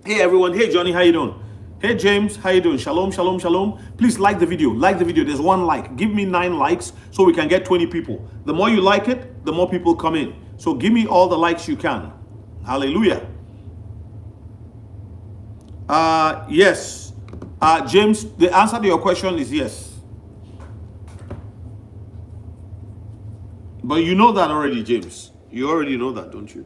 Hey everyone, hey Johnny, how you doing? Hey James, how you doing? Shalom, shalom, shalom. Please like the video, like the video. There's one like. Give me 9 likes so we can get 20 people. The more you like it, the more people come in. So give me all the likes you can. Hallelujah. Yes. James, the answer to your question is yes. But you know that already, James. You already know that, don't you?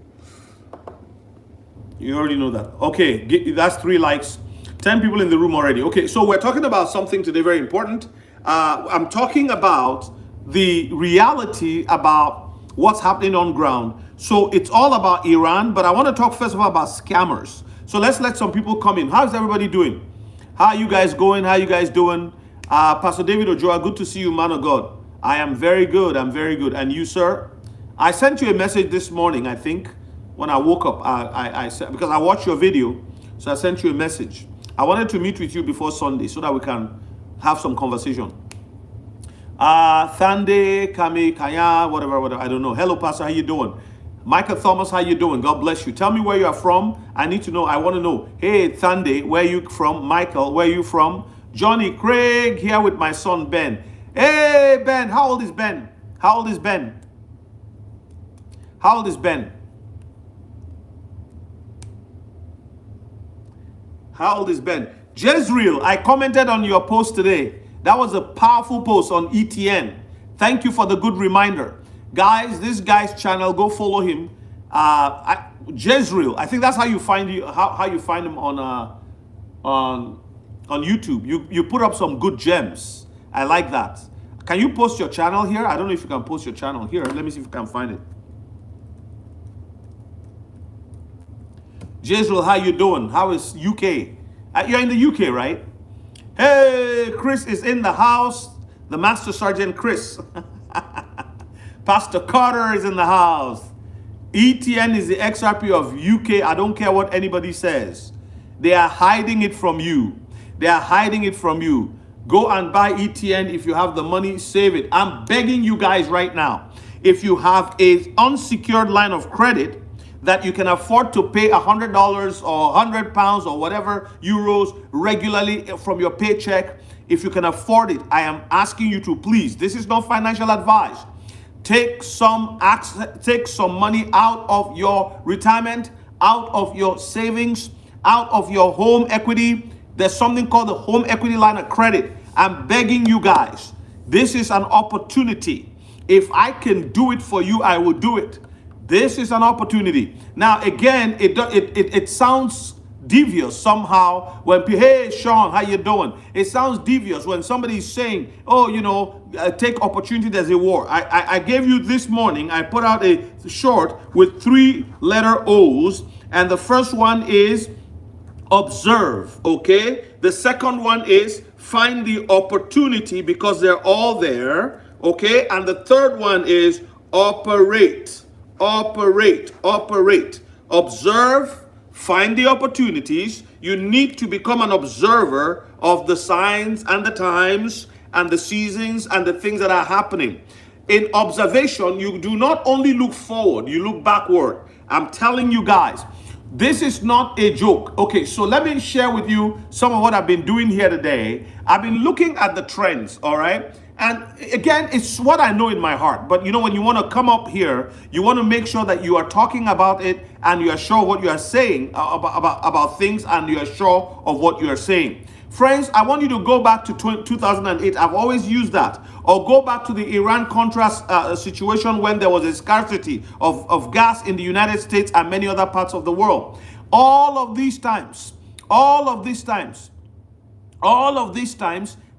You already know that. Okay, that's 3 likes. 10 people in the room already. Okay, so we're talking about something today very important. I'm talking about the reality about what's happening on ground. So it's all about Iran, but I want to talk first of all about scammers. So let's let some people come in. How's everybody doing? How are you guys going? How are you guys doing? Pastor David Ojoa, good to see you, man of God. I am very good. I'm very good. And you, sir? I sent you a message this morning, I think. When I woke up, I said, because I watched your video, so I sent you a message. I wanted to meet with you before Sunday so that we can have some conversation. Thande, Kami, Kaya, whatever, I don't know. Hello, Pastor, how you doing? Michael Thomas, how you doing? God bless you. Tell me where you are from. I need to know. I want to know. Hey, Thande, where you from? Michael, where you from? Johnny, Craig, here with my son, Ben. Hey, Ben, how old is Ben? How old is Ben? How old is Ben? How old is Ben? Jezreel, I commented on your post today. That was a powerful post on ETN. Thank you for the good reminder. Guys, this guy's channel, go follow him. Jezreel, I think that's how you find how you find him on YouTube. You put up some good gems. I like that. Can you post your channel here? I don't know if you can post your channel here. Let me see if I can find it. Jezreel, how you doing? How is UK? You're in the UK, right? Hey, Chris is in the house. The Master Sergeant Chris. Pastor Carter is in the house. ETN is the XRP of UK. I don't care what anybody says. They are hiding it from you. They are hiding it from you. Go and buy ETN if you have the money. Save it. I'm begging you guys right now. If you have an unsecured line of credit that you can afford to pay $100 or £100 or whatever euros regularly from your paycheck, if you can afford it, I am asking you to please, this is not financial advice, take some money out of your retirement, out of your savings, out of your home equity. There's something called the home equity line of credit. I'm begging you guys, this is an opportunity. If I can do it for you, I will do it. This is an opportunity. Now, again, it sounds devious somehow when, hey, Sean, how you doing? It sounds devious when somebody is saying, oh, you know, take opportunity as a war. I gave you this morning, I put out a short with 3-letter O's, and the first one is observe, okay? The second one is find the opportunity because they're all there, okay? And the third one is operate. Operate. Observe, find the opportunities. You need to become an observer of the signs and the times and the seasons and the things that are happening. In observation, you do not only look forward, you look backward. I'm telling you guys, this is not a joke. Okay, so let me share with you some of what I've been doing here today. I've been looking at the trends, all right? And again, it's what I know in my heart. But you know, when you want to come up here, you want to make sure that you are talking about it and you are sure what you are saying about things and you are sure of what you are saying. Friends, I want you to go back to 2008. I've always used that. Or go back to the Iran-Contra situation when there was a scarcity of gas in the United States and many other parts of the world. All of these times, All of these times,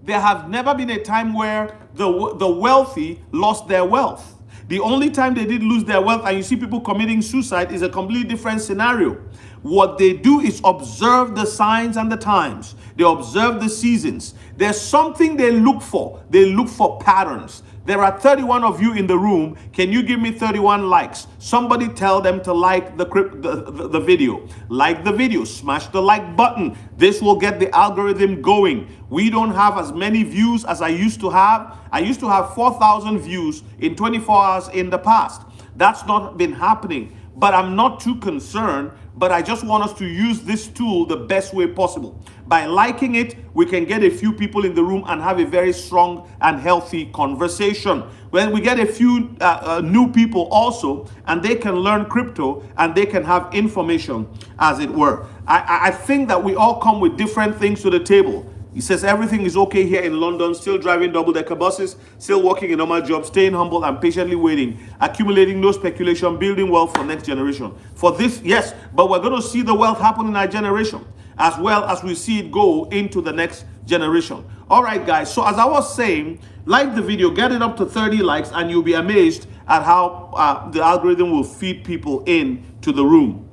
there have never been a time where the wealthy lost their wealth. The only time they did lose their wealth, and you see people committing suicide, is a completely different scenario. What they do is observe the signs and the times. They observe the seasons. There's something they look for. They look for patterns. There are 31 of you in the room. Can you give me 31 likes? Somebody tell them to like the video. Like the video. Smash the like button. This will get the algorithm going. We don't have as many views as I used to have. I used to have 4,000 views in 24 hours in the past. That's not been happening. But I'm not too concerned. But I just want us to use this tool the best way possible. By liking it, we can get a few people in the room and have a very strong and healthy conversation. When we get a few new people also, and they can learn crypto and they can have information, as it were. I think that we all come with different things to the table. He says everything is okay here in London, still driving double-decker buses, still working a normal job, staying humble and patiently waiting, accumulating no speculation, building wealth for next generation. For this, yes, but we're going to see the wealth happen in our generation, as well as we see it go into the next generation. All right, guys, so as I was saying, like the video, get it up to 30 likes, and you'll be amazed at how the algorithm will feed people in to the room.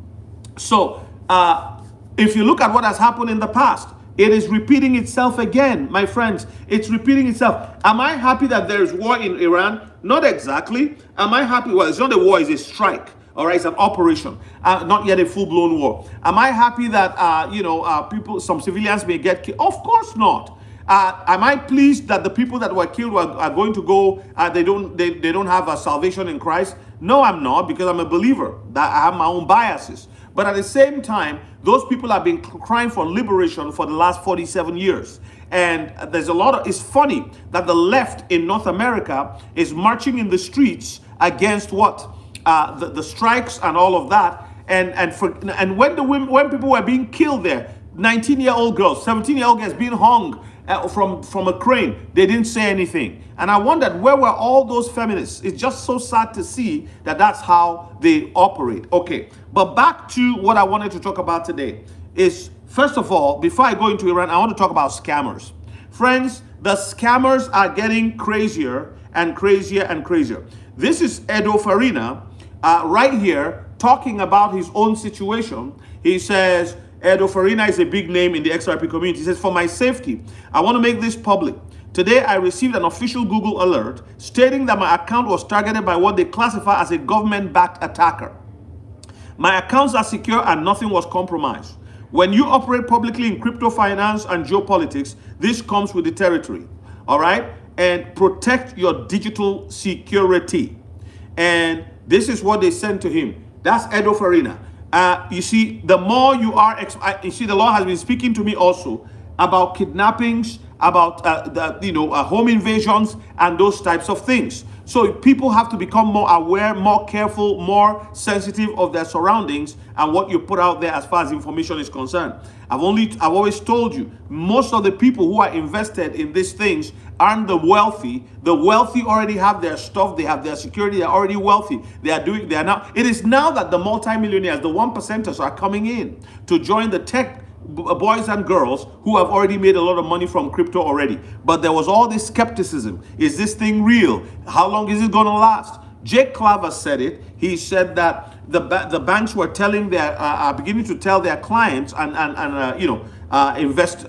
So if you look at what has happened in the past, it is repeating itself again, my friends. It's repeating itself. Am I happy that there is war in Iran? Not exactly. Am I happy? Well, it's not a war, it's a strike. All right, it's an operation, not yet a full-blown war. Am I happy that people, some civilians may get killed? Of course not. Am I pleased that the people that were killed are going to go? They don't have a salvation in Christ? No, I'm not, because I'm a believer. That I have my own biases. But at the same time, those people have been crying for liberation for the last 47 years. And there's a lot of, it's funny that the left in North America is marching in the streets against what? The strikes and all of that. And when people were being killed there, 19-year-old girls, 17-year-old girls being hung from a crane, they didn't say anything. And I wondered, where were all those feminists? It's just so sad to see that that's how they operate. Okay, but back to what I wanted to talk about today is, first of all, before I go into Iran, I want to talk about scammers. Friends, the scammers are getting crazier and crazier and crazier. This is Edo Farina right here talking about his own situation. He says, Edo Farina is a big name in the XRP community. He says, for my safety, I want to make this public. Today, I received an official Google alert stating that my account was targeted by what they classify as a government-backed attacker. My accounts are secure and nothing was compromised. When you operate publicly in crypto finance and geopolitics, this comes with the territory, all right? And protect your digital security. And this is what they sent to him. That's Edo Farina. You see, the more you are, you see, the Lord has been speaking to me also about kidnappings, about home invasions and those types of things. So people have to become more aware, more careful, more sensitive of their surroundings and what you put out there as far as information is concerned. I've always told you, most of the people who are invested in these things aren't the wealthy. The wealthy already have their stuff, they have their security, they're already wealthy. It is now that the multimillionaires, the 1%ers are coming in to join the tech boys and girls who have already made a lot of money from crypto already. But there was all this skepticism. Is this thing real? How long is it going to last? Jake Claver said it. He said that the banks were telling beginning to tell their clients and investing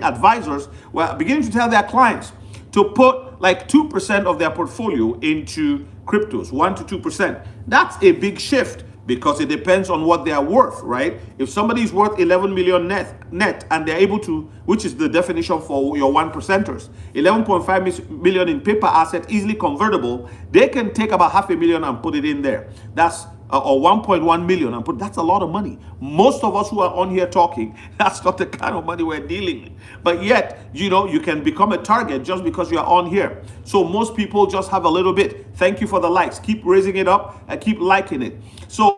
advisors were beginning to tell their clients to put like 2% of their portfolio into cryptos, 1 to 2%. That's a big shift, because it depends on what they are worth, right? If somebody is worth 11 million net and they're able to, which is the definition for your 1%ers, 11.5 million in paper asset, easily convertible, they can take about $500,000 and put it in there. That's or 1.1 million and put, that's a lot of money. Most of us who are on here talking, that's not the kind of money we're dealing with. But yet, you can become a target just because you are on here. So most people just have a little bit. Thank you for the likes. Keep raising it up and keep liking it. So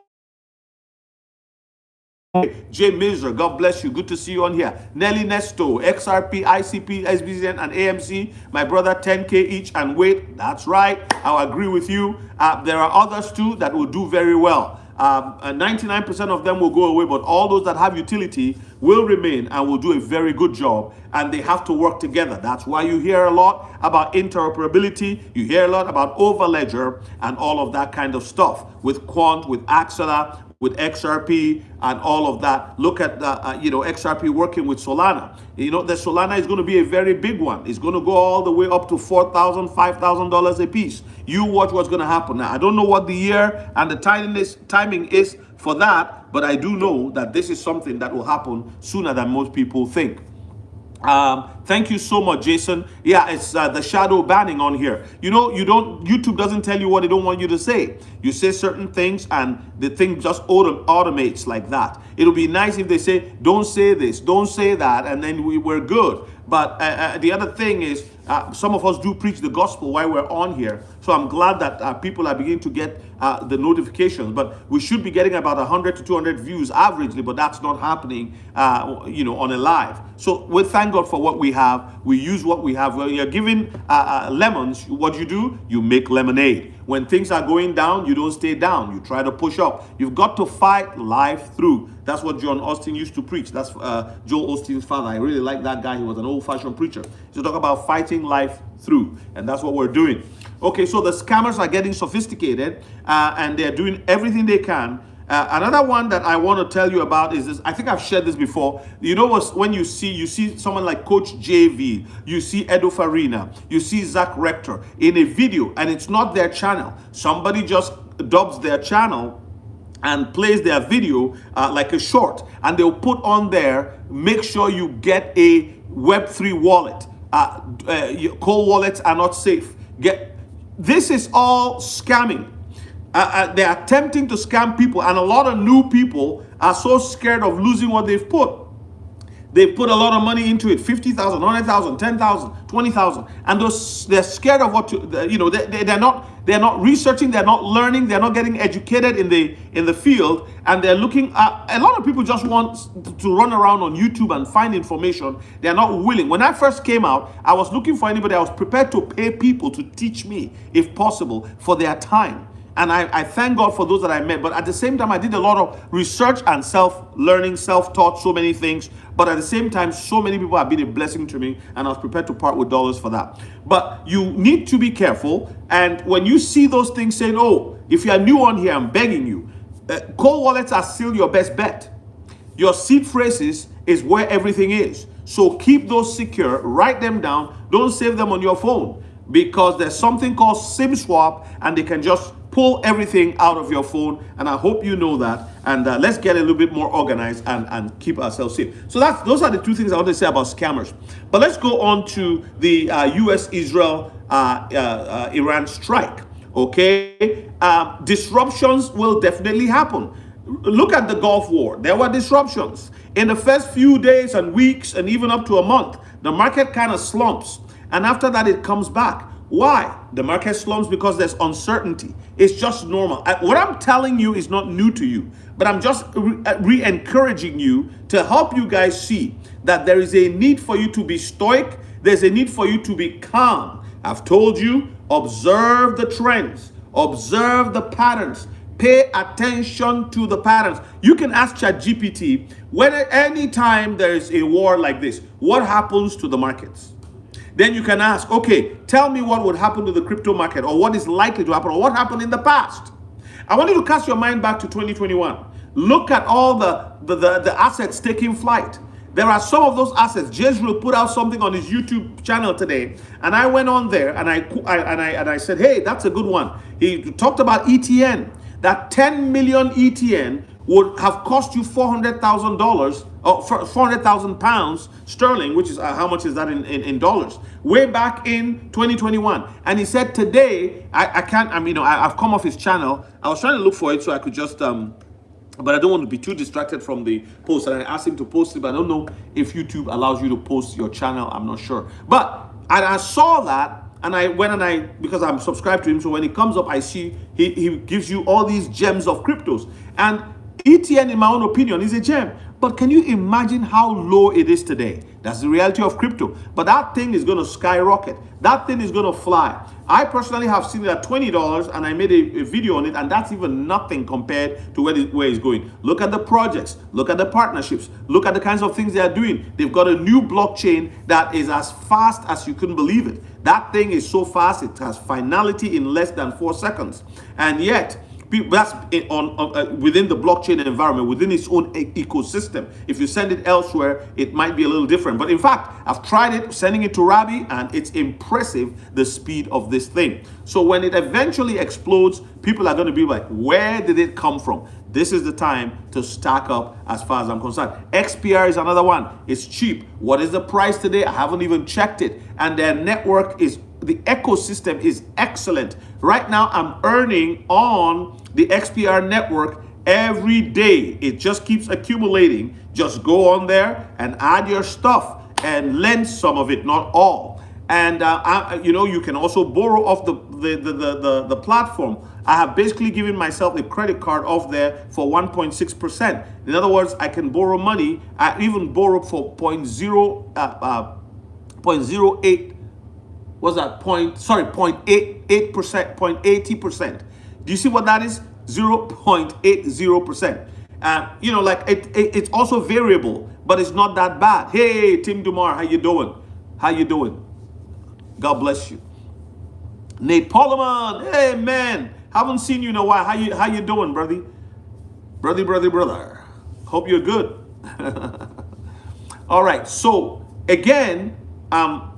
Jay Miser, God bless you. Good to see you on here. Nelly Nesto, XRP, ICP, SBZN, and AMC. My brother, 10K each. And wait, that's right. I'll agree with you. There are others too that will do very well. 99% of them will go away, but all those that have utility will remain and will do a very good job, and they have to work together. That's why you hear a lot about interoperability, you hear a lot about overledger and all of that kind of stuff with Quant, with Axela, with XRP and all of that. Look at the XRP working with Solana. The Solana is going to be a very big one. It's going to go all the way up to $4,000, $5,000 a piece. You watch what's going to happen. Now, I don't know what the year and the timing is for that, but I do know that this is something that will happen sooner than most people think. Thank you so much, Jason. Yeah, it's the shadow banning on here. YouTube doesn't tell you what they don't want you to say. You say certain things and the thing just automates like that. It'll be nice if they say, don't say this, don't say that, and then we're good. But the other thing is, some of us do preach the gospel while we're on here. So I'm glad that people are beginning to get the notifications. But we should be getting about 100 to 200 views averagely, but that's not happening, on a live. So we thank God for what we have. We use what we have. When you're giving lemons, what do? You make lemonade. When things are going down, you don't stay down. You try to push up. You've got to fight life through. That's what John Austin used to preach. That's Joel Osteen's father. I really like that guy. He was an old-fashioned preacher. So talk about fighting life through, and that's what we're doing. Okay, so the scammers are getting sophisticated, and they're doing everything they can. Another one that I want to tell you about is this. I think I've shared this before. You know what? When you see someone like Coach JV, you see Edo Farina, you see Zach Rector in a video, and it's not their channel. Somebody just dubs their channel and plays their video like a short, and they'll put on there, make sure you get a Web3 wallet. Cold wallets are not safe. This is all scamming. They are attempting to scam people, and a lot of new people are so scared of losing what they've put. They put a lot of money into it, 50,000, 100,000, 10,000, 20,000, and they're scared of what they're not researching, they're not learning, they're not getting educated in the field, and they're looking at, a lot of people just want to run around on YouTube and find information. They're not willing. When I first came out, I was looking for anybody. I was prepared to pay people to teach me, if possible, for their time. And I thank God for those that I met. But at the same time, I did a lot of research and self-learning, self-taught, so many things. But at the same time, so many people have been a blessing to me, and I was prepared to part with dollars for that. But you need to be careful. And when you see those things saying, oh, if you are new on here, I'm begging you, cold wallets are still your best bet. Your seed phrases is where everything is. So keep those secure, write them down, don't save them on your phone, because there's something called SIM swap, and they can just pull everything out of your phone. And I hope you know that. And let's get a little bit more organized and keep ourselves safe. So those are the two things I want to say about scammers. But let's go on to the US-Israel Iran strike. Okay, disruptions will definitely happen. Look at the Gulf War. There were disruptions in the first few days and weeks, and even up to a month. The market kind of slumps, and after that it comes back. Why? The market slumps because there's uncertainty. It's just normal. What I'm telling you is not new to you, but I'm just re-encouraging you to help you guys see that there is a need for you to be stoic. There's a need for you to be calm. I've told you, observe the trends, observe the patterns, pay attention to the patterns. You can ask ChatGPT, when anytime there is a war like this, what happens to the markets? Then you can ask, okay, tell me what would happen to the crypto market, or what is likely to happen, or what happened in the past. I want you to cast your mind back to 2021. Look at all the assets taking flight. There are some of those assets. Jezreel put out something on his YouTube channel today, and I went on there and I said, hey, that's a good one. He talked about ETN. That 10 million ETN would have cost you $400,000, or 400,000 pounds sterling, which is how much is that in dollars? Way back in 2021. And he said today, I've come off his channel. I was trying to look for it so I could just, but I don't want to be too distracted from the post. And I asked him to post it, but I don't know if YouTube allows you to post your channel. I'm not sure. But I saw that, and I went because I'm subscribed to him, so when it comes up, I see he gives you all these gems of cryptos. And ETN, in my own opinion, is a gem. But can you imagine how low it is today? That's the reality of crypto. But that thing is going to skyrocket. That thing is going to fly. I personally have seen it at $20, and I made a video on it, and that's even nothing compared to where it's going. Look at the projects. Look at the partnerships. Look at the kinds of things they are doing. They've got a new blockchain that is as fast as you couldn't believe it. That thing is so fast, it has finality in less than 4 seconds. And yet, that's within the blockchain environment, within its own ecosystem. If you send it elsewhere, it might be a little different. But in fact, I've tried it, sending it to Rabi, and it's impressive, the speed of this thing. So when it eventually explodes, people are going to be like, where did it come from? This is the time to stack up as far as I'm concerned. XPR is another one. It's cheap. What is the price today? I haven't even checked it. And their network is, the ecosystem is excellent. Right now, I'm earning on the XPR network every day. It just keeps accumulating. Just go on there and add your stuff and lend some of it, not all. And you can also borrow off the platform. I have basically given myself a credit card off there for 1.6%. In other words, I can borrow money. I even borrow for 0.08. What's that? 0.88%, 0.80%. Do you see what that is? 0.80%. It's also variable, but it's not that bad. Hey, Tim Dumar, how you doing? How you doing? God bless you. Nate Poleman, hey man, haven't seen you in a while. How you doing, brother? Brother. Hope you're good. All right. So again, so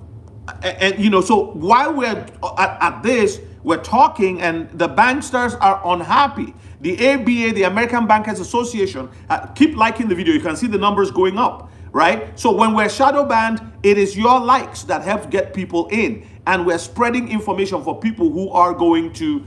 while we're at this, we're talking, and the banksters are unhappy. The ABA, the American Bankers Association, keep liking the video. You can see the numbers going up, right? So when we're shadow banned, it is your likes that helps get people in, and we're spreading information for people who are going to,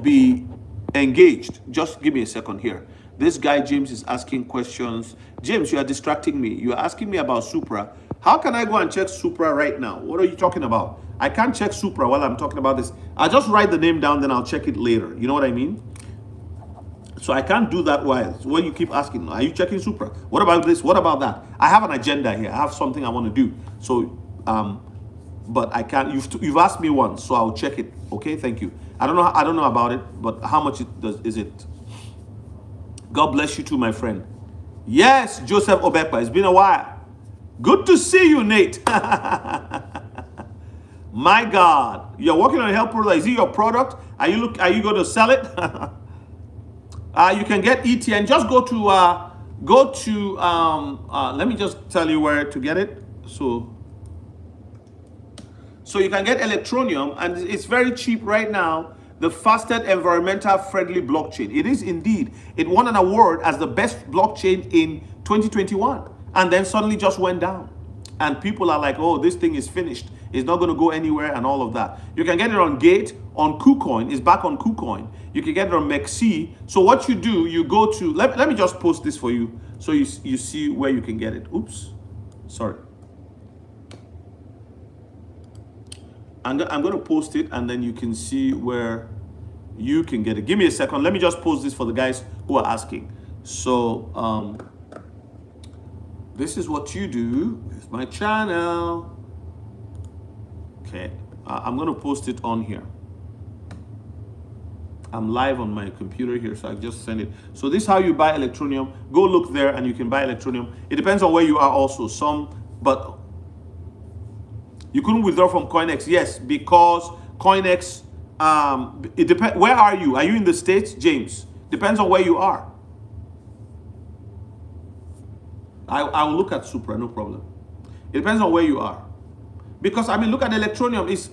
be engaged. Just give me a second here. This guy James is asking questions. James, you are distracting me. You are asking me about Supra. How can I go and check Supra right now? What are you talking about? I can't check Supra while I'm talking about this. I'll just write the name down, then I'll check it later. You know what I mean? So I can't do that while you keep asking, are you checking Supra? What about this? What about that? I have an agenda here. I have something I want to do. So, but I can't. You've asked me once, so I'll check it. Okay, thank you. I don't know about it, but how much is it? God bless you too, my friend. Yes, Joseph Obepa. It's been a while. Good to see you, Nate. My God, you're working on a health product. Is it your product? Are you going to sell it? You can get ETN. Just go to let me just tell you where to get it. So you can get Electronium, and it's very cheap right now. The fastest environmental friendly blockchain. It is indeed. It won an award as the best blockchain in 2021, and then suddenly just went down. And people are like, oh, this thing is finished. It's not going to go anywhere and all of that. You can get it on Gate, on KuCoin. It's back on KuCoin. You can get it on MEXC. So what you do, you go to, let me just post this for you so you see where you can get it. Oops, sorry. I'm going to post it, and then you can see where you can get it. Give me a second. Let me just post this for the guys who are asking. So this is what you do. It's my channel. Okay, I'm going to post it on here. I'm live on my computer here, so I just send it. So this is how you buy Electronium. Go look there, and you can buy Electronium. It depends on where you are also. But you couldn't withdraw from CoinEx. Yes, because CoinEx, it depends. Where are you? Are you in the States, James? Depends on where you are. I will look at Supra, no problem. It depends on where you are. Because, I mean, look at Electronium. It's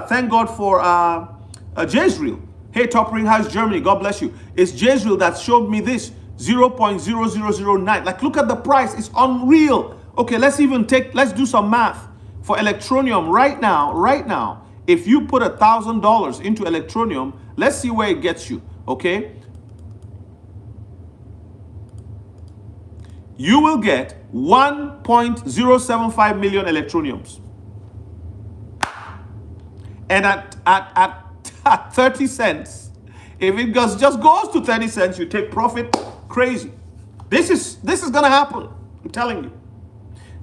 thank God for Jezreel. Hey, Top Ring House, Germany. God bless you. It's Jezreel that showed me this 0.0009. Like, look at the price. It's unreal. Okay, let's do some math for Electronium right now. If you put $1,000 into Electronium, let's see where it gets you. Okay, you will get 1.075 million Electroniums, and at 30 cents, If it just goes to 30 cents, you take profit. Crazy. This is gonna happen. I'm telling you.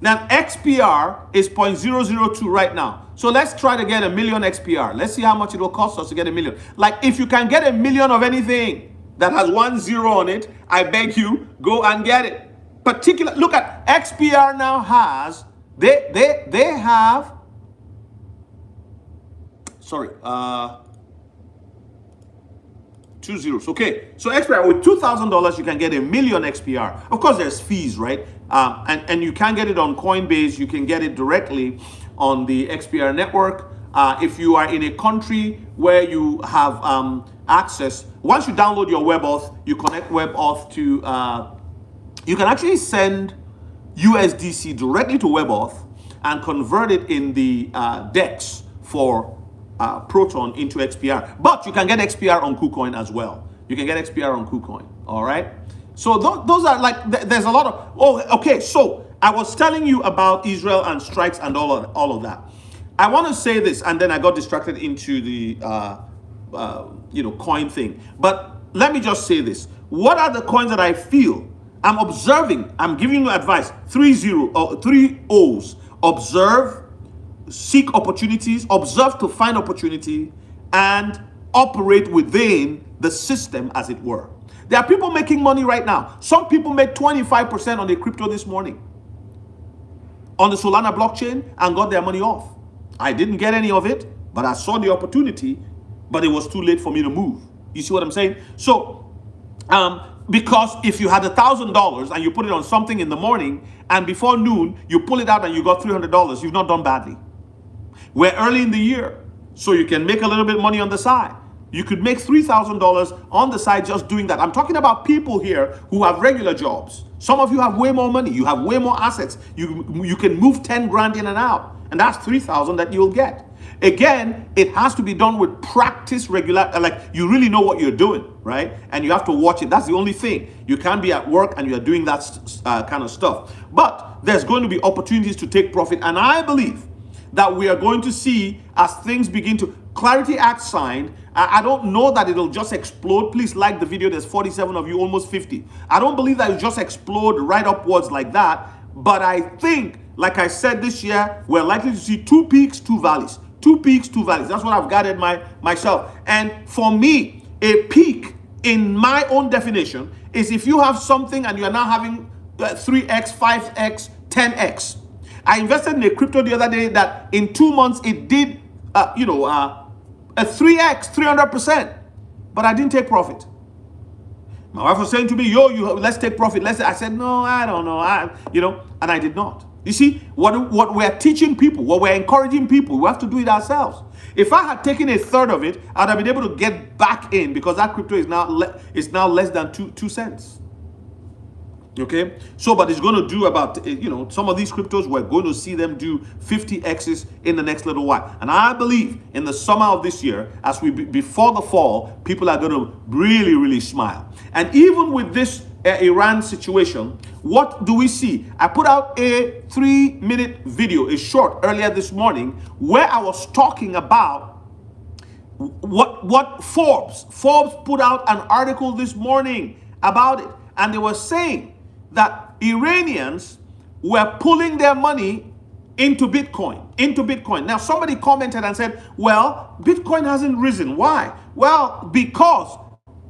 Now XPR is 0.002 right now. So let's try to get 1 million XPR. Let's see how much it will cost us to get 1 million. Like if you can get 1 million of anything that has 1 0 on it, I beg you, go and get it. Look at XPR now has, they have, sorry, 2 zeros. Okay, so XPR with $2,000 you can get 1 million XPR. Of course, there's fees, right? And you can get it on Coinbase. You can get it directly on the XPR network. If you are in a country where you have access, once you download your WebAuth, you connect WebAuth to. You can actually send USDC directly to WebAuth and convert it in the DEX for Proton into XPR. But you can get XPR on KuCoin as well. You can get XPR on KuCoin. All right. So those are like, there's a lot of, okay. So I was telling you about Israel and strikes and all of that. I want to say this, and then I got distracted into the, coin thing. But let me just say this. What are the coins that I feel I'm observing? I'm giving you advice. 3 O's. Observe, seek opportunities, observe to find opportunity, and operate within the system, as it were. There are people making money right now. Some people made 25% on the crypto this morning on the Solana blockchain and got their money off. I didn't get any of it, but I saw the opportunity, but it was too late for me to move. You see what I'm saying? So, because if you had $1,000 and you put it on something in the morning and before noon you pull it out and you got $300, you've not done badly. We're early in the year, so you can make a little bit of money on the side. You could make $3,000 on the side just doing that. I'm talking about people here who have regular jobs. Some of you have way more money. You have way more assets. You can move 10 grand in and out, and that's 3,000 that you'll get. Again, it has to be done with practice, regular, like you really know what you're doing, right? And you have to watch it. That's the only thing. You can't be at work and you're doing that kind of stuff. But there's going to be opportunities to take profit. And I believe that we are going to see, as things begin to, Clarity Act signed. I don't know that it'll just explode. Please like the video. There's 47 of you, almost 50. I don't believe that it'll just explode right upwards like that. But I think, like I said, this year, we're likely to see 2 peaks, 2 valleys. 2 peaks, 2 valleys. That's what I've guided myself. And for me, a peak, in my own definition, is if you have something and you are now having 3x, 5x, 10x. I invested in a crypto the other day that in 2 months it did, a 3x, 300%, but I didn't take profit. My wife was saying to me, let's take profit. I said, no, I don't know. And I did not. You see, what we're teaching people, what we're encouraging people, we have to do it ourselves. If I had taken a third of it, I'd have been able to get back in because that crypto is now less than 2 cents. Okay, so but it's going to do about, some of these cryptos, we're going to see them do 50x's in the next little while. And I believe in the summer of this year, as before the fall, people are going to really, really smile. And even with this Iran situation, what do we see? I put out a 3-minute video, a short, earlier this morning, where I was talking about what Forbes put out an article this morning about it. And they were saying that Iranians were pulling their money into Bitcoin. Now, somebody commented and said, well, Bitcoin hasn't risen. Why? Well, because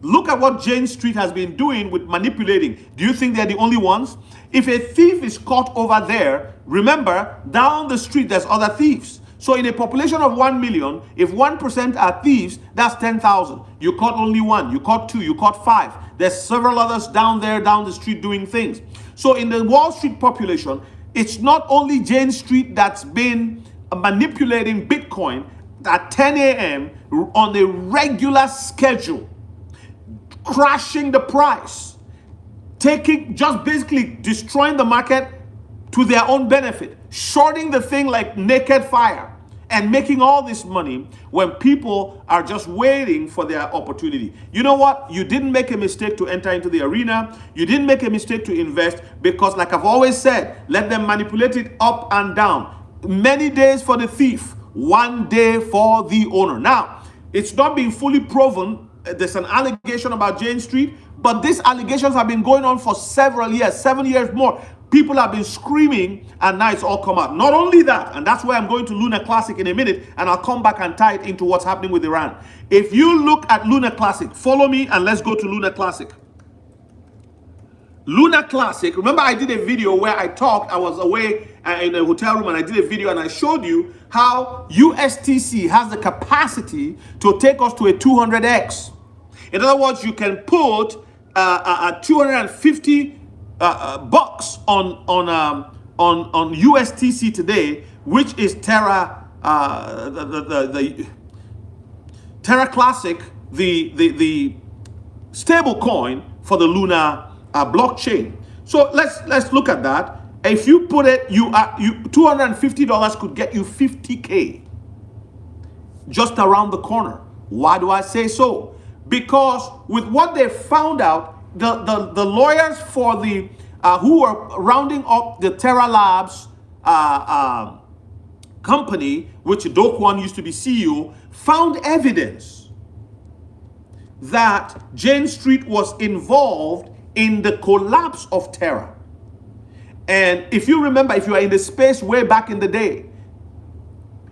look at what Jane Street has been doing with manipulating. Do you think they're the only ones? If a thief is caught over there, remember, down the street, there's other thieves. So in a population of 1 million, if 1% are thieves, that's 10,000. You caught only 1, you caught 2, you caught 5. There's several others down the street doing things. So in the Wall Street population, it's not only Jane Street that's been manipulating Bitcoin at 10 a.m. on a regular schedule, crashing the price, just basically destroying the market to their own benefit, shorting the thing like naked fire, and making all this money when people are just waiting for their opportunity. You know what? You didn't make a mistake to enter into the arena. You didn't make a mistake to invest because, like I've always said, let them manipulate it up and down. Many days for the thief, 1 day for the owner. Now, it's not been fully proven there's an allegation about Jane Street, but these allegations have been going on for several years, 7 years more. People have been screaming, and now it's all come out. Not only that, and that's why I'm going to Luna Classic in a minute, and I'll come back and tie it into what's happening with Iran. If you look at Luna Classic, follow me and let's go to Luna Classic. Luna Classic, remember I did a video where I was away in a hotel room, and I did a video and I showed you how USTC has the capacity to take us to a 200x. In other words, you can put 250 bucks on USTC today, which is Terra, the Terra Classic, the stable coin for the Luna blockchain. So let's look at that. If you put it, $250 could get you 50K just around the corner. Why do I say so? Because with what they found out, the lawyers for the who were rounding up the Terra Labs company, which Do Kwon used to be CEO, found evidence that Jane Street was involved in the collapse of Terra. And if you remember, if you are in the space way back in the day,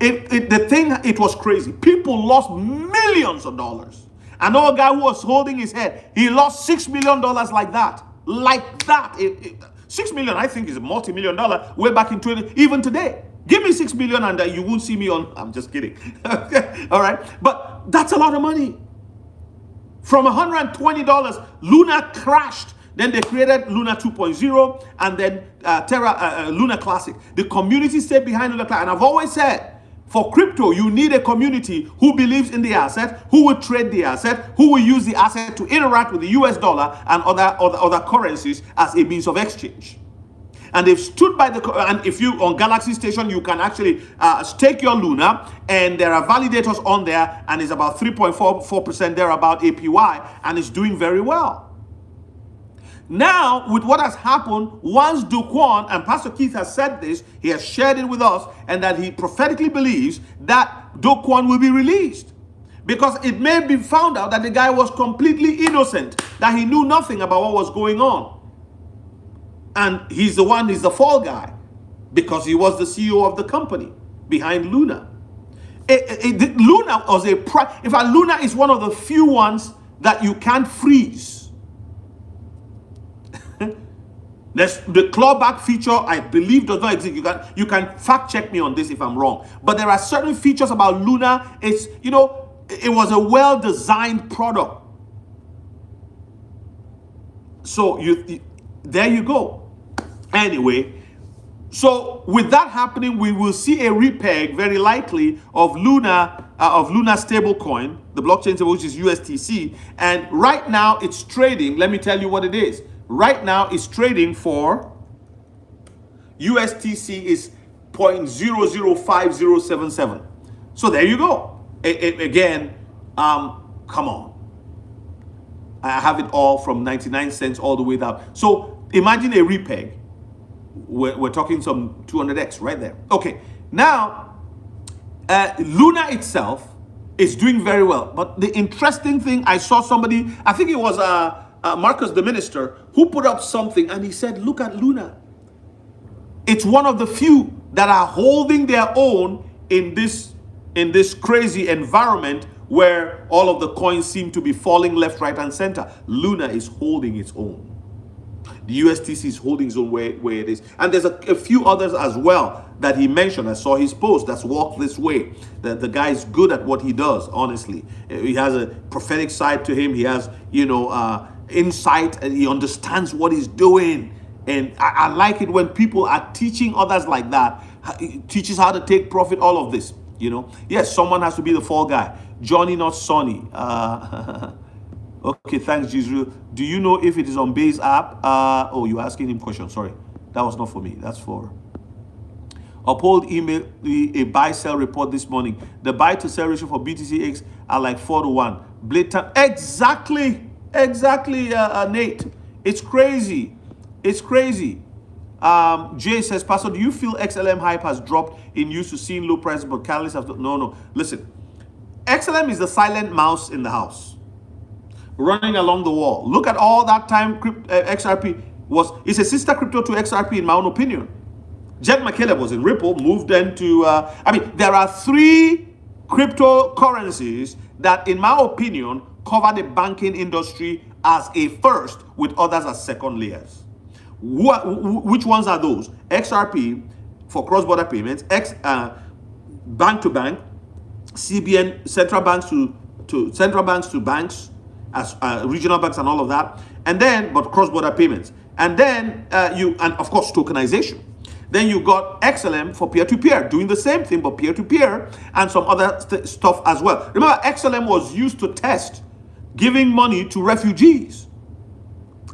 it was crazy. People lost millions of dollars. I know a guy who was holding his head. He lost $6 million like that. Like that. 6 million, I think, is a multi-million dollar way back in 20, even today. Give me 6 million and you won't see me on, I'm just kidding. All right. But that's a lot of money. From $120, Luna crashed. Then they created Luna 2.0 and then Terra, Luna Classic. The community stayed behind Luna Classic. And I've always said, for crypto, you need a community who believes in the asset, who will trade the asset, who will use the asset to interact with the US dollar and other currencies as a means of exchange. And they've stood by and if you, on Galaxy Station, you can actually stake your Luna, and there are validators on there, and it's about 3.44% there about APY, and it's doing very well. Now, with what has happened, once Do Kwon, and Pastor Keith has said this, he has shared it with us, and that he prophetically believes that Do Kwon will be released. Because it may be found out that the guy was completely innocent, that he knew nothing about what was going on. And he's the fall guy, because he was the CEO of the company behind Luna. Luna was in fact, Luna is one of the few ones that you can't freeze. The clawback feature, I believe, does not exist. You can fact check me on this if I'm wrong. But there are certain features about Luna. It's, it was a well-designed product. So there you go. Anyway, so with that happening, we will see a repeg very likely of Luna stablecoin, the blockchain stable, which is USTC. And right now it's trading. Let me tell you what it is. Right now, it's trading for USTC is 0.005077. So there you go. Again, come on. I have it all from 99 cents all the way down. So imagine a repeg. We're talking some 200x right there. Okay. Now, Luna itself is doing very well. But the interesting thing, I saw somebody, I think it was Marcus the minister, who put up something and he said, look at Luna. It's one of the few that are holding their own in this crazy environment where all of the coins seem to be falling left, right, and center. Luna is holding its own. The USTC is holding its own where it is. And there's a few others as well that he mentioned. I saw his post that's walked this way. The guy is good at what he does, honestly. He has a prophetic side to him. He has, insight, and he understands what he's doing. And I like it when people are teaching others like that. He teaches how to take profit, all of this, Yes, someone has to be the fall guy. Johnny, not Sonny. Okay, thanks, Jesus. Do you know if it is on Base app? Oh, you're asking him questions. Sorry. That was not for me. That's for... Uphold email a buy-sell report this morning. The buy-to-sell ratio for BTCX are like 4-1. Blatant. Exactly, Nate. It's crazy. It's crazy. Jay says, Pastor, do you feel XLM hype has dropped in use to seeing low prices, but catalysts have... No. Listen, XLM is the silent mouse in the house. running along the wall. Look at all that time XRP it's a sister crypto to XRP in my own opinion. Jet McCaleb was in Ripple, moved then to, there are 3 cryptocurrencies that, in my opinion, cover the banking industry as a first, with others as second layers. Which ones are those? XRP for cross-border payments, bank to bank, CBN, central banks to banks, as regional banks and all of that, and then, but cross-border payments. And then and of course, tokenization. Then you got XLM for peer-to-peer, doing the same thing, but peer-to-peer, and some other stuff as well. Remember, XLM was used to test giving money to refugees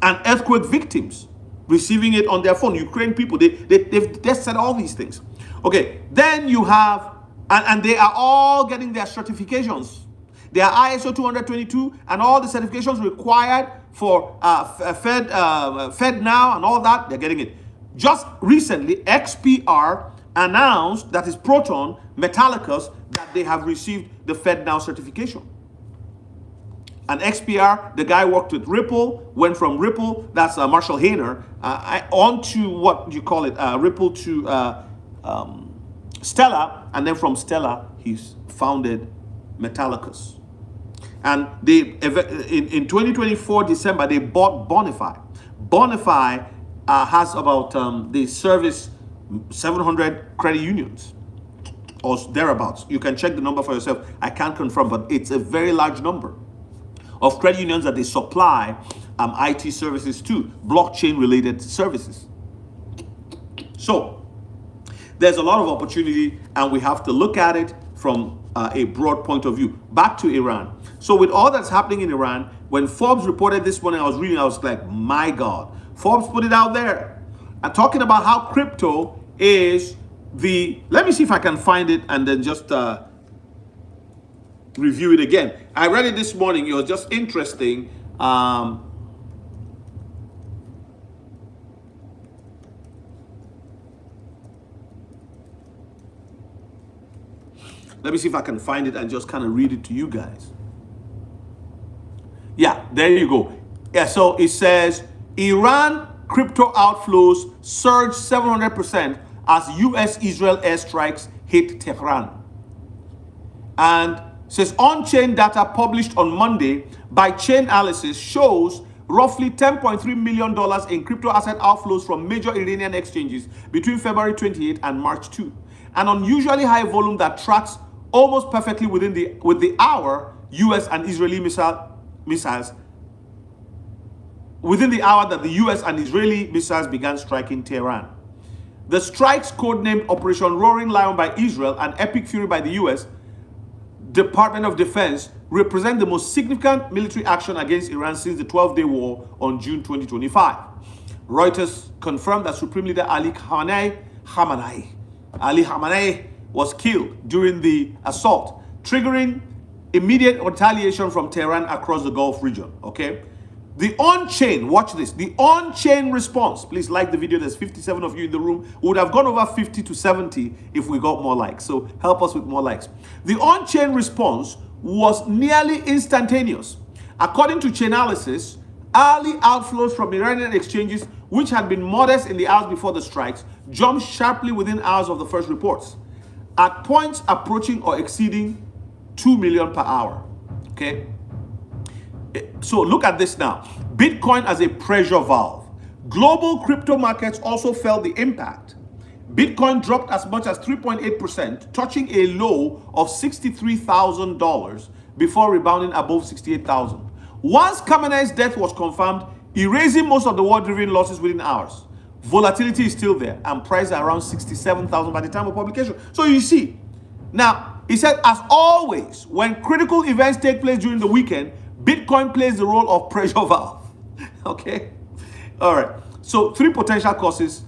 and earthquake victims, receiving it on their phone. Ukraine people, they've tested all these things. Okay, then you have, and they are all getting their certifications. They are ISO 222 and all the certifications required for Fed now and all that, they're getting it. Just recently, XPR announced, that is Proton, Metallicus, that they have received the FedNow certification. And XPR, the guy worked with Ripple, went from Ripple, that's Marshall Hayner, on to what you call it, Ripple to Stellar, and then from Stellar, he's founded Metallicus. And they, in 2024, December, they bought Bonify. Bonify has about, they service 700 credit unions or thereabouts. You can check the number for yourself. I can't confirm, but it's a very large number of credit unions that they supply IT services to, blockchain related services. So there's a lot of opportunity, and we have to look at it from a broad point of view. Back to Iran. So with all that's happening in Iran, when Forbes reported this morning, I was reading, I was like, my God. Forbes put it out there and talking about how crypto is let me see if I can find it and then just review it again. I read it this morning. It was just interesting. Let me see if I can find it and just kind of read it to you guys. Yeah, there you go. Yeah, so it says, Iran crypto outflows surged 700% as US-Israel airstrikes hit Tehran. And says on-chain data published on Monday by Chainalysis shows roughly $10.3 million in crypto asset outflows from major Iranian exchanges between February 28 and March 2. An unusually high volume that tracks almost perfectly with the hour US and Israeli missiles within the hour that the US and Israeli missiles began striking Tehran. The strikes, codenamed Operation Roaring Lion by Israel and Epic Fury by the US Department of Defense, represent the most significant military action against Iran since the 12-day war on June 2025. Reuters confirmed that Supreme Leader Ali Khamenei was killed during the assault, triggering immediate retaliation from Tehran across the Gulf region. Okay, the on-chain, watch this, the on-chain response, please like the video, there's 57 of you in the room. We would have gone over 50 to 70 if we got more likes, so help us with more likes. The on-chain response was nearly instantaneous. According to Chainalysis, early outflows from Iranian exchanges, which had been modest in the hours before the strikes, jumped sharply within hours of the first reports, at points approaching or exceeding 2 million per hour. Okay, so look at this now. Bitcoin as a pressure valve. Global crypto markets also felt the impact. Bitcoin dropped as much as 3.8%, touching a low of $63,000 before rebounding above 68,000. Once Khamenei's death was confirmed, erasing most of the war-driven losses within hours. Volatility is still there, and prices are around 67,000 by the time of publication. So you see, now, he said, as always, when critical events take place during the weekend, Bitcoin plays the role of pressure valve. Okay? All right. So 3 potential causes.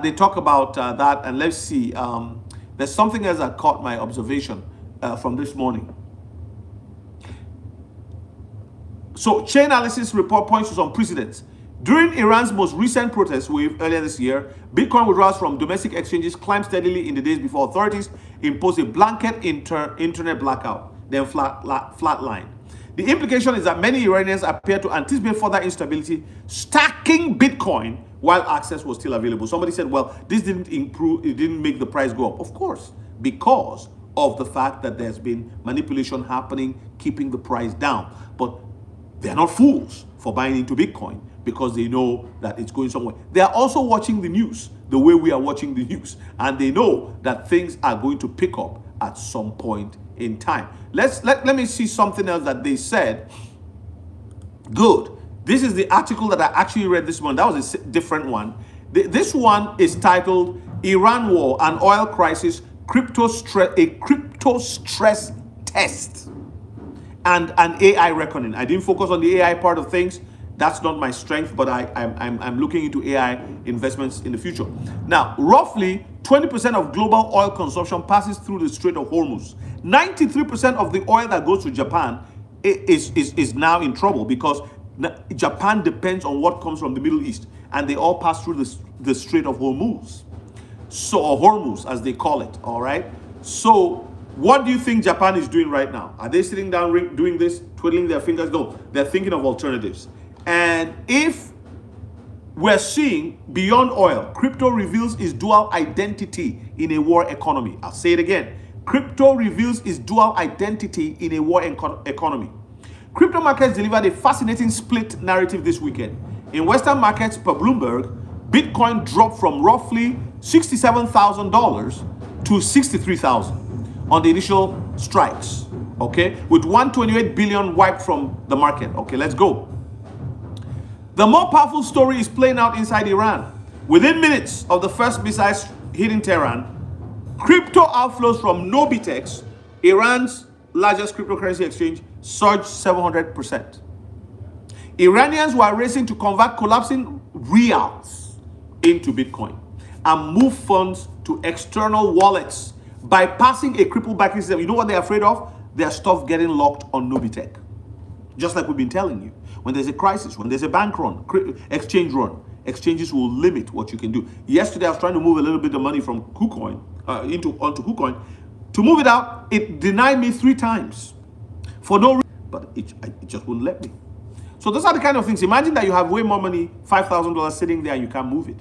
They talk about that, and let's see. There's something else that caught my observation from this morning. So Chainalysis report points to some precedents. During Iran's most recent protest wave earlier this year, Bitcoin withdrawals from domestic exchanges climbed steadily in the days before authorities imposed a blanket internet blackout, then flatlined. The implication is that many Iranians appear to anticipate further instability, stacking Bitcoin while access was still available. Somebody said, well, this didn't improve, it didn't make the price go up. Of course, because of the fact that there's been manipulation happening, keeping the price down. But they're not fools for buying into Bitcoin because they know that it's going somewhere. They are also watching the news the way we are watching the news, and they know that things are going to pick up at some point in time. Let me see something else that they said. Good. This is the article that I actually read this morning. That was a different one. This one is titled Iran War and Oil Crisis, a crypto stress test and an AI reckoning. I didn't focus on the AI part of things. That's not my strength, but I'm looking into AI investments in the future. Now, roughly 20% of global oil consumption passes through the Strait of Hormuz. 93% of the oil that goes to Japan is now in trouble because Japan depends on what comes from the Middle East, and they all pass through the Strait of Hormuz. So, or Hormuz, as they call it, all right? So, what do you think Japan is doing right now? Are they sitting down doing this, twiddling their fingers? No, they're thinking of alternatives. And if we're seeing beyond oil, crypto reveals its dual identity in a war economy. I'll say it again. Crypto reveals its dual identity in a war economy. Crypto markets delivered a fascinating split narrative this weekend. In Western markets, per Bloomberg, Bitcoin dropped from roughly $67,000 to $63,000 on the initial strikes, okay? With 128 billion wiped from the market. Okay, let's go. The more powerful story is playing out inside Iran. Within minutes of the first missiles hitting Tehran, crypto outflows from Nobitex, Iran's largest cryptocurrency exchange, surged 700%. Iranians were racing to convert collapsing rials into Bitcoin and move funds to external wallets, bypassing a crippled banking system. You know what they're afraid of? Their stuff getting locked on Nobitech. Just like we've been telling you. When there's a crisis, when there's a bank run, exchange run, exchanges will limit what you can do. Yesterday, I was trying to move a little bit of money from KuCoin onto KuCoin. To move it out, it denied me 3 times for no reason, but it just wouldn't let me. So those are the kind of things. Imagine that you have way more money, $5,000 sitting there, and you can't move it.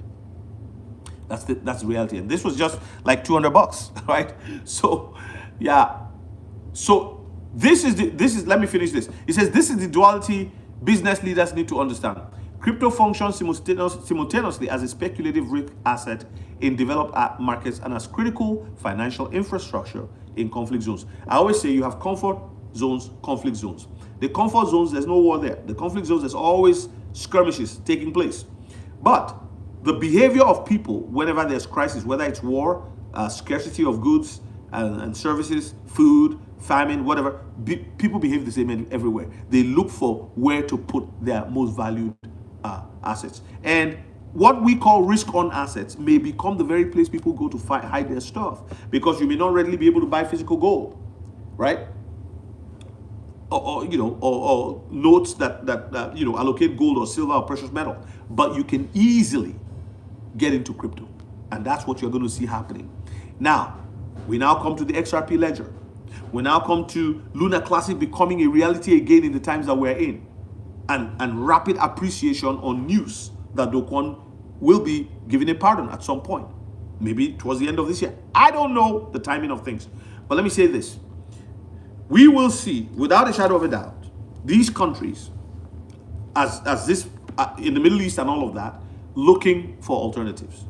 That's the reality. And this was just like $200, right? So, yeah. So this is. Let me finish this. It says this is the duality business leaders need to understand. Crypto functions simultaneously as a speculative risk asset in developed markets and as critical financial infrastructure in conflict zones. I always say you have comfort zones, conflict zones. The comfort zones, there's no war there. The conflict zones, there's always skirmishes taking place. But the behavior of people whenever there's crisis, whether it's war, scarcity of goods and services, food, famine, whatever, people behave the same everywhere. They look for where to put their most valued assets. And what we call risk-on assets may become the very place people go to hide their stuff, because you may not readily be able to buy physical gold, right? Or notes that allocate gold or silver or precious metal, but you can easily get into crypto, and that's what you're going to see happening. Now, we now come to the XRP ledger. We now come to Lunar Classic becoming a reality again in the times that we're in, and rapid appreciation on news that Do Kwon will be given a pardon at some point, maybe towards the end of this year. I don't know the timing of things, but let me say this. We will see, without a shadow of a doubt, these countries, as this in the Middle East and all of that, looking for alternatives.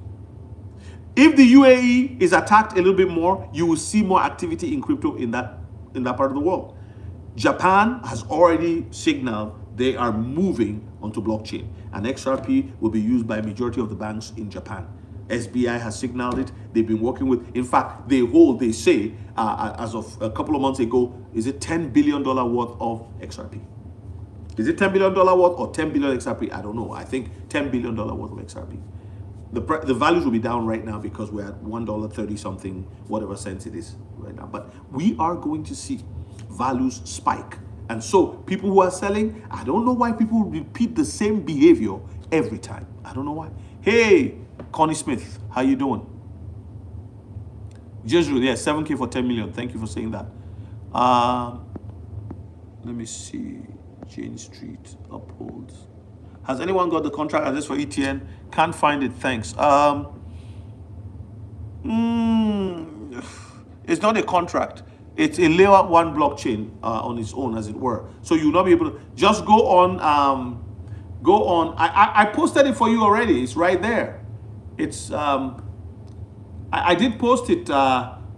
If the UAE is attacked a little bit more, you will see more activity in crypto in that part of the world. Japan has already signaled they are moving onto blockchain, and XRP will be used by a majority of the banks in Japan. SBI has signaled it. They've been working with, in fact, they say, as of a couple of months ago, is it $10 billion worth of XRP? Is it $10 billion worth or 10 billion XRP? I don't know. I think $10 billion worth of XRP. The values will be down right now because we're at $1.30 something, whatever cents it is right now. But we are going to see values spike. And so people who are selling, I don't know why people repeat the same behavior every time. I don't know why. Hey, Connie Smith, how you doing? Jesu, yeah, 7K for 10 million. Thank you for saying that. Let me see. Jane Street upholds. Has anyone got the contract address for ETN? Can't find it. Thanks. It's not a contract. It's a layer one blockchain on its own, as it were. So you'll not be able to just go on. Go on. I posted it for you already. It's right there. It's I did post it.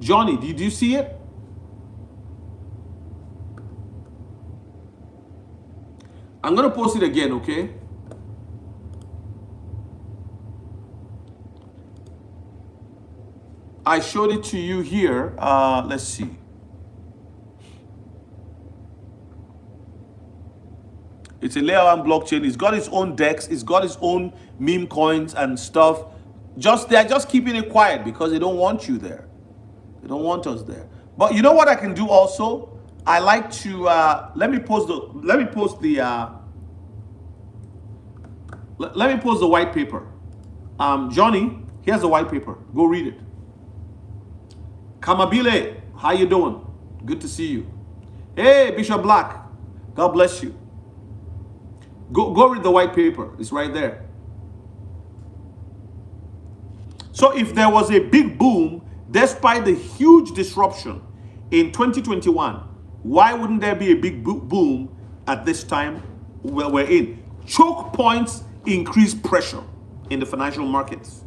Johnny, did you see it? I'm gonna post it again, okay? I showed it to you here. Let's see. It's a layer one blockchain. It's got its own DEX. It's got its own meme coins and stuff. They're just keeping it quiet because they don't want you there. They don't want us there. But you know what I can do also? I like to let me post the white paper. Johnny, here's the white paper. Go read it. Kamabile, how you doing? Good to see you. Hey, Bishop Black, God bless you. Go read the white paper. It's right there. So if there was a big boom, despite the huge disruption in 2021, why wouldn't there be a big boom at this time where we're in? Choke points increase pressure in the financial markets.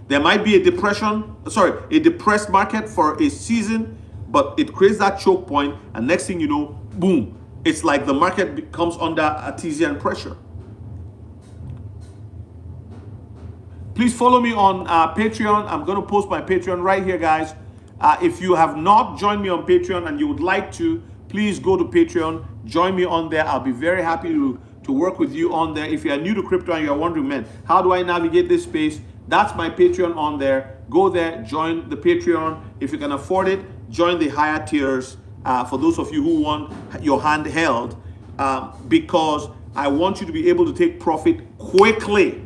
There might be a depressed market for a season, but it creates that choke point, and next thing you know, boom. It's like the market comes under artesian pressure. Please follow me on Patreon. I'm going to post my Patreon right here, guys. If you have not joined me on Patreon and you would like to, please go to Patreon. Join me on there. I'll be very happy to work with you on there. If you are new to crypto and you're wondering, man, how do I navigate this space? That's my Patreon on there. Go there, join the Patreon. If you can afford it, join the higher tiers. For those of you who want your hand held, because I want you to be able to take profit quickly,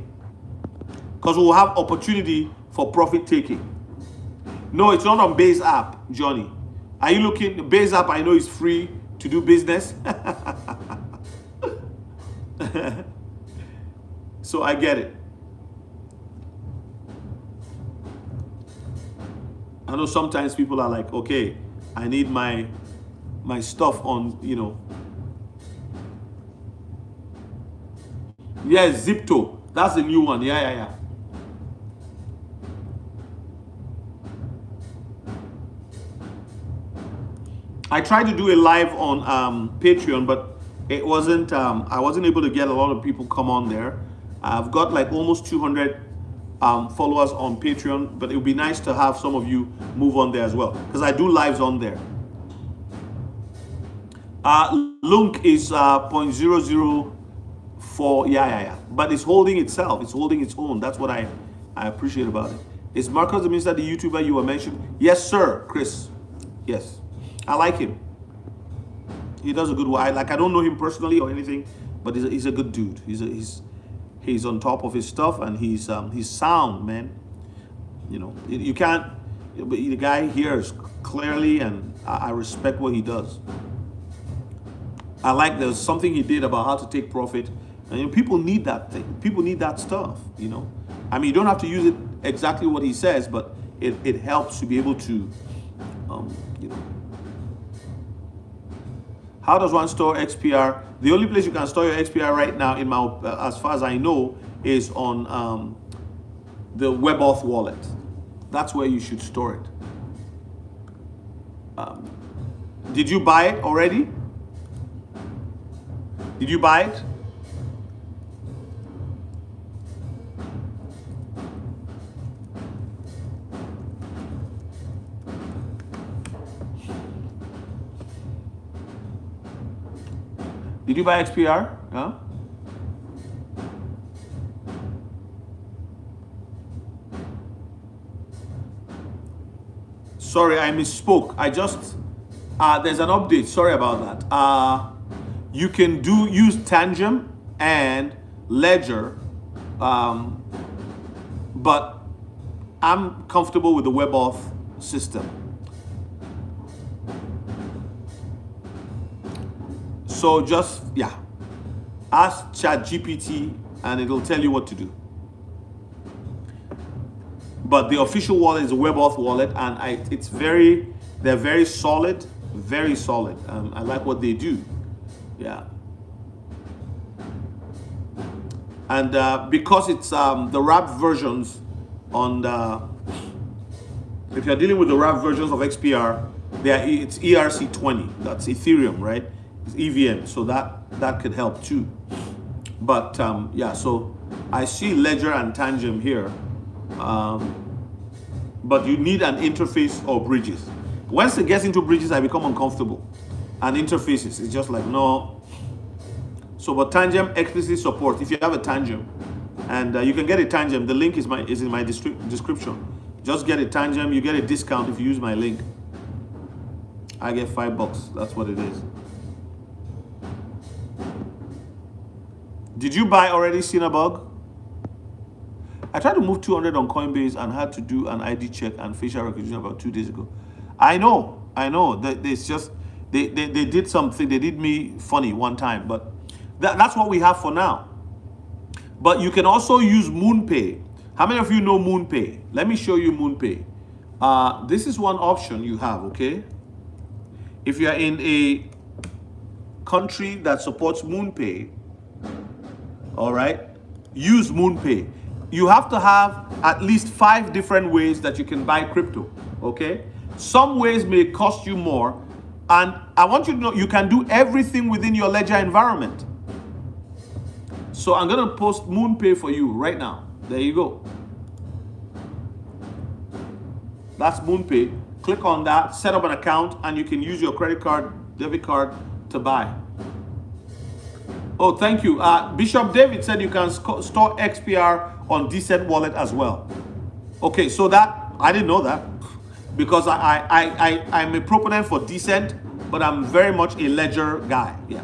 because we'll have opportunity for profit taking. No, it's not on Base app, Johnny. Are you looking? Base app, I know, is free to do business. So I get it. I know sometimes people are like, okay, I need my stuff on, you know. Yes, Zipto. That's the new one. Yeah. I tried to do a live on Patreon, but it wasn't. I wasn't able to get a lot of people come on there. I've got like almost 200 followers on Patreon, but it would be nice to have some of you move on there as well, because I do lives on there. Lunk is 0.004. Yeah. But it's holding itself. It's holding its own. That's what I appreciate about it. Is Marcus the Minister the YouTuber you were mentioned? Yes, sir, Chris. Yes. I like him. He does a good work. I don't know him personally or anything, but he's a good dude. He's on top of his stuff, and he's sound, man. You know, you can't. The guy hears clearly, and I respect what he does. I like there's something he did about how to take profit, and you know, people need that thing. People need that stuff. You know, I mean, you don't have to use it exactly what he says, but it helps to be able to, you know. How does one store XPR? The only place you can store your XPR right now, in my, as far as I know, is on the WebAuth wallet. That's where you should store it. Did you buy it already? Did you buy it? Did you buy XPR? Huh? Sorry, I misspoke. I just, there's an update. Sorry about that. You can use Tangem and Ledger, but I'm comfortable with the WebAuth system. So just, yeah, ask ChatGPT and it'll tell you what to do. But the official wallet is a WebAuth wallet, and they're very solid, very solid. I like what they do. Yeah. And because it's the wrapped versions on the, if you're dealing with the wrapped versions of XPR, it's ERC20. That's Ethereum, right? It's EVM, so that could help too. But yeah, so I see Ledger and Tangem here, but you need an interface or bridges. Once it gets into bridges, I become uncomfortable. And interfaces, it's just like, no. So, but Tangem explicitly supports, if you have a Tangem, and you can get a Tangem, the link is in my description. Just get a Tangem, you get a discount if you use my link. I get $5, that's what it is. Did you buy already, Cinnabug? I tried to move 200 on Coinbase and had to do an ID check and facial recognition about 2 days ago. I know. It's just, they did something, they did me funny one time, but that's what we have for now. But you can also use MoonPay. How many of you know MoonPay? Let me show you MoonPay. This is one option you have, okay? If you are in a country that supports MoonPay, all right, use MoonPay. You have to have at least 5 different ways that you can buy crypto, okay? Some ways may cost you more, and I want you to know you can do everything within your Ledger environment. So I'm gonna post MoonPay for you right now. There you go. That's MoonPay. Click on that, set up an account, and you can use your credit card, debit card to buy. Oh, thank you. Bishop David said you can store XPR on Decent Wallet as well. Okay, so that, I didn't know that, because I'm a proponent for Decent, but I'm very much a Ledger guy, yeah.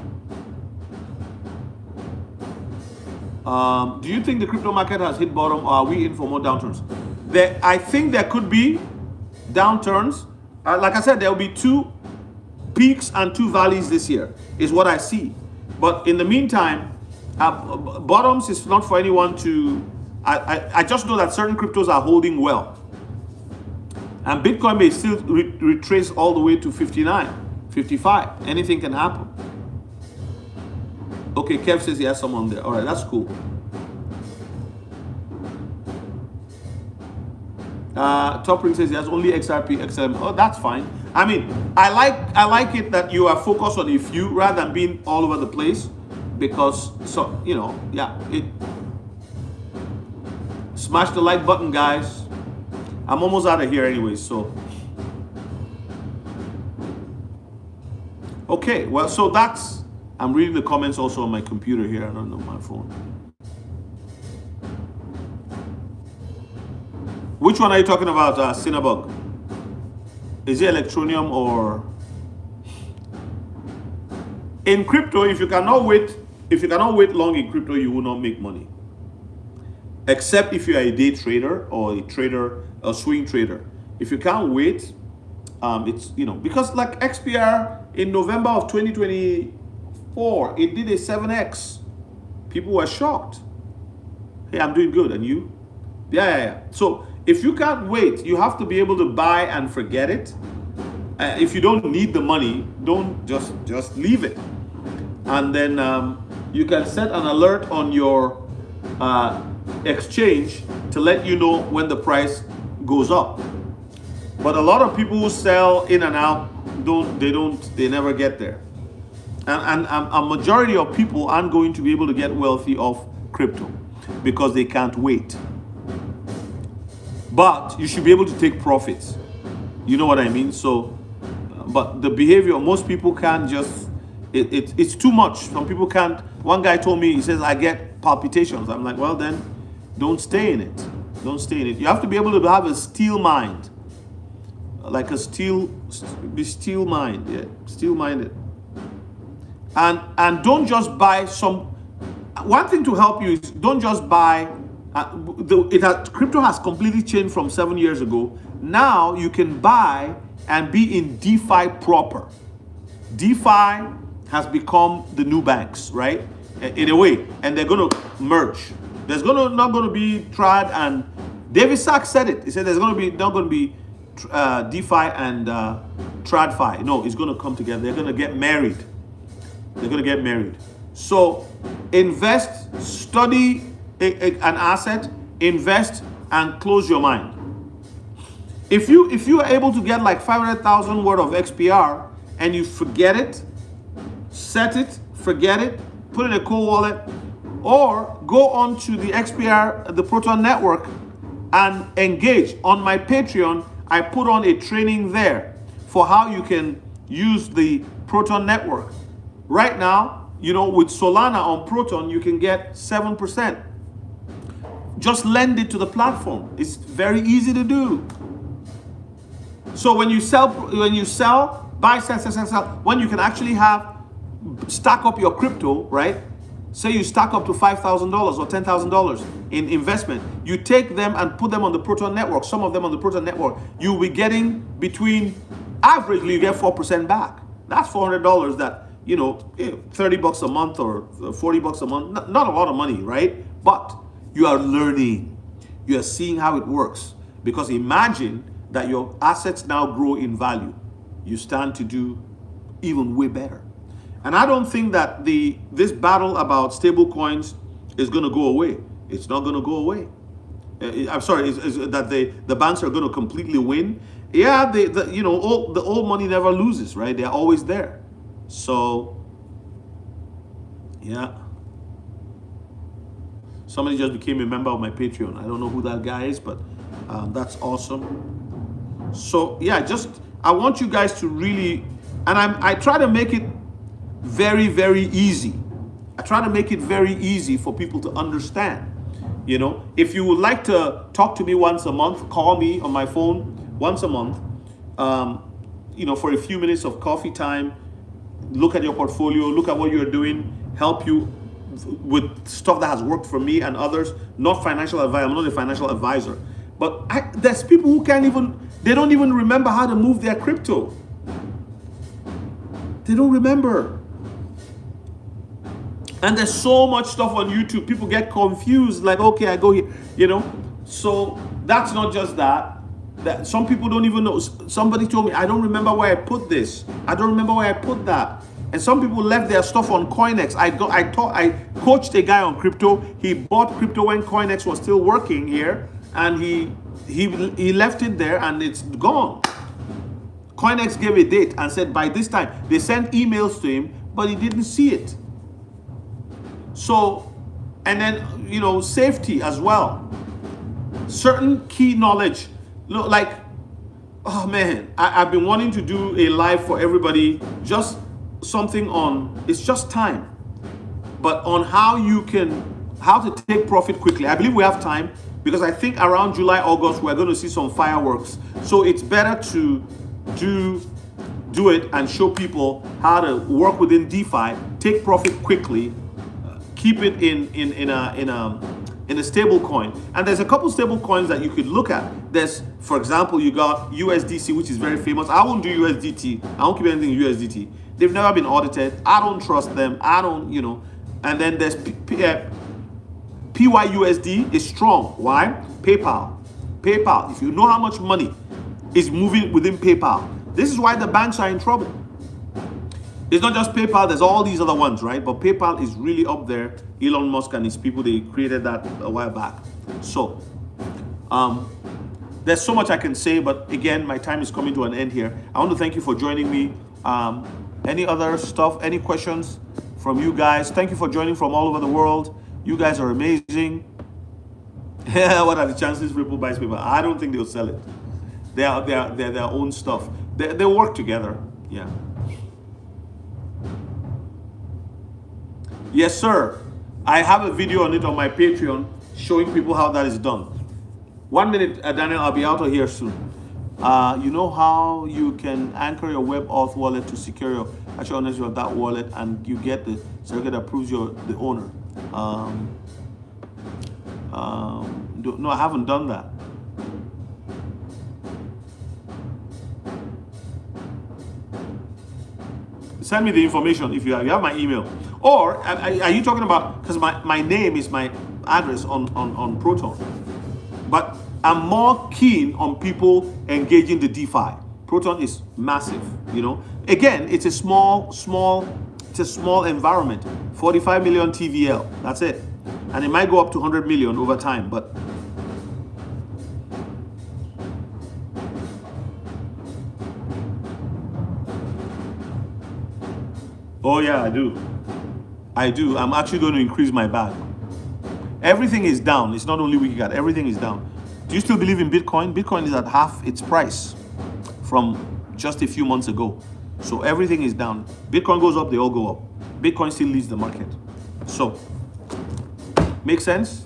Do you think the crypto market has hit bottom, or are we in for more downturns? I think there could be downturns. Like I said, there will be 2 peaks and 2 valleys this year, is what I see. But in the meantime, bottoms is not for anyone to, I just know that certain cryptos are holding well. And Bitcoin may still retrace all the way to 59, 55. Anything can happen. Okay, Kev says he has someone there. All right, that's cool. Top Ring says he has only XRP, XLM. Oh, that's fine. I mean, I like it that you are focused on a few rather than being all over the place, because, so, you know, yeah, smash the like button, guys. I'm almost out of here anyway, so. Okay, well, so that's, I'm reading the comments also on my computer here. I don't know my phone. Which one are you talking about, Cinnabug? Is it Electronium or? In crypto, if you cannot wait long in crypto, you will not make money. Except if you are a day trader or a swing trader. If you can't wait, it's, you know, because like XPR in November of 2024, it did a 7x. People were shocked. Hey, I'm doing good, and you? Yeah. So if you can't wait, you have to be able to buy and forget it. If you don't need the money, don't just leave it. And then you can set an alert on your exchange to let you know when the price goes up. But a lot of people who sell in and out, they never get there. And a majority of people aren't going to be able to get wealthy off crypto because they can't wait. But you should be able to take profits. You know what I mean? So, but the behavior, most people can't just, it's too much. Some people can't. One guy told me, he says, I get palpitations. I'm like, well then, don't stay in it. Don't stay in it. You have to be able to have a steel mind. Like be steel mind, yeah, steel-minded. And don't just buy some, one thing to help you is don't just buy, crypto has completely changed from 7 years ago. Now you can buy and be in DeFi proper. DeFi has become the new banks, right? In a way, and they're going to merge. There's not going to be Trad and David Sachs said it. He said there's going to be not going to be DeFi and TradFi. No, it's going to come together. They're going to get married. They're going to get married. So invest, study an asset, invest, and close your mind. If you are able to get like 500,000 worth of XPR and you forget it, set it, forget it, put it in a cold wallet, or go on to the XPR, the Proton network, and engage. On my Patreon, I put on a training there for how you can use the Proton network. Right now, you know, with Solana on Proton, you can get 7%. Just lend it to the platform. It's very easy to do. So when you sell, buy, sell, when you can actually stack up your crypto, right? Say you stack up to $5,000 or $10,000 in investment. You take them and put them on the Proton network. Some of them on the Proton network. You'll be getting between, averagely you get 4% back. That's $400 that, you know, 30 bucks a month or 40 bucks a month. Not a lot of money, right? But you are learning. You are seeing how it works. Because imagine that your assets now grow in value. You stand to do even way better. And I don't think that this battle about stable coins is going to go away. It's not going to go away. I'm sorry, is that the banks are going to completely win. Yeah, the old money never loses, right? They're always there. So, yeah. Somebody just became a member of my Patreon. I don't know who that guy is, but that's awesome. So, yeah, I want you guys to really, and I try to make it very, very easy. I try to make it very easy for people to understand. You know, if you would like to talk to me once a month, call me on my phone once a month, you know, for a few minutes of coffee time, look at your portfolio, look at what you're doing, help you with stuff that has worked for me and others. Not financial advice. I'm not a financial advisor. But there's people who they don't even remember how to move their crypto. They don't remember. And there's so much stuff on YouTube. People get confused, like, okay, I go here, you know. So that's not just that. That some people don't even know. Somebody told me, I don't remember where I put this. I don't remember where I put that. And some people left their stuff on Coinex. I coached a guy on crypto. He bought crypto when Coinex was still working here, and he left it there, and it's gone. Coinex gave a date and said by this time. They sent emails to him, but he didn't see it. So, and then, you know, safety as well. Certain key knowledge. Look, like, oh man, I've been wanting to do a live for everybody, just something on, it's just time, but on how to take profit quickly. I believe we have time because I think around July, August, we're going to see some fireworks. So it's better to do it and show people how to work within DeFi, take profit quickly, keep it in a stable coin. And there's a couple stable coins that you could look at. There's, for example, you got USDC, which is very famous. I won't do USDT. I won't keep anything USDT. They've never been audited. I don't trust them. I don't, you know. And then there's PYUSD is strong. Why? PayPal. PayPal. If you know how much money is moving within PayPal, this is why the banks are in trouble. It's not just PayPal, there's all these other ones, right? But PayPal is really up there. Elon Musk and his people, they created that a while back. So, there's so much I can say, but again, my time is coming to an end here. I want to thank you for joining me. Any other stuff, any questions from you guys? Thank you for joining from all over the world. You guys are amazing. What are the chances Ripple buys PayPal? I don't think they'll sell it. They're their own stuff. They work together, yeah. Yes, sir. I have a video on it on my Patreon showing people how that is done. 1 minute, Daniel, I'll be out of here soon. You know how you can anchor your web auth wallet to secure your actual ownership of that wallet, and you get the certificate that proves you're the owner. No, I haven't done that. Send me the information if you have my email. Or are you talking about, because my name is my address on Proton. But I'm more keen on people engaging the DeFi. Proton is massive, you know. Again, it's a small environment. 45 million TVL, that's it. And it might go up to 100 million over time, but oh yeah, I do. I'm actually going to increase my bag. Everything is down. It's not only WikiCat. Everything is down. Do you still believe in Bitcoin? Bitcoin is at half its price from just a few months ago. So everything is down. Bitcoin goes up, they all go up. Bitcoin still leads the market. So, make sense?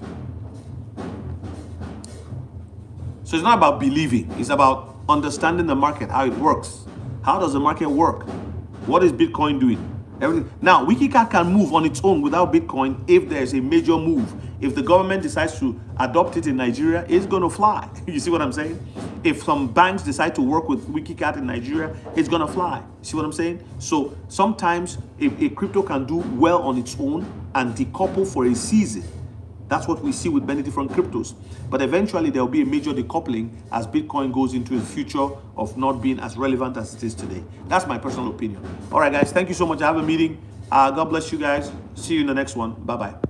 So it's not about believing. It's about understanding the market, how it works. How does the market work? What is Bitcoin doing? Everything. Now, WikiCat can move on its own without Bitcoin if there's a major move. If the government decides to adopt it in Nigeria, it's going to fly. You see what I'm saying? If some banks decide to work with WikiCat in Nigeria, it's going to fly. See what I'm saying? So sometimes a crypto can do well on its own and decouple for a season. That's what we see with many different cryptos. But eventually there will be a major decoupling as Bitcoin goes into a future of not being as relevant as it is today. That's my personal opinion. All right, guys, thank you so much. I have a meeting. God bless you guys. See you in the next one. Bye-bye.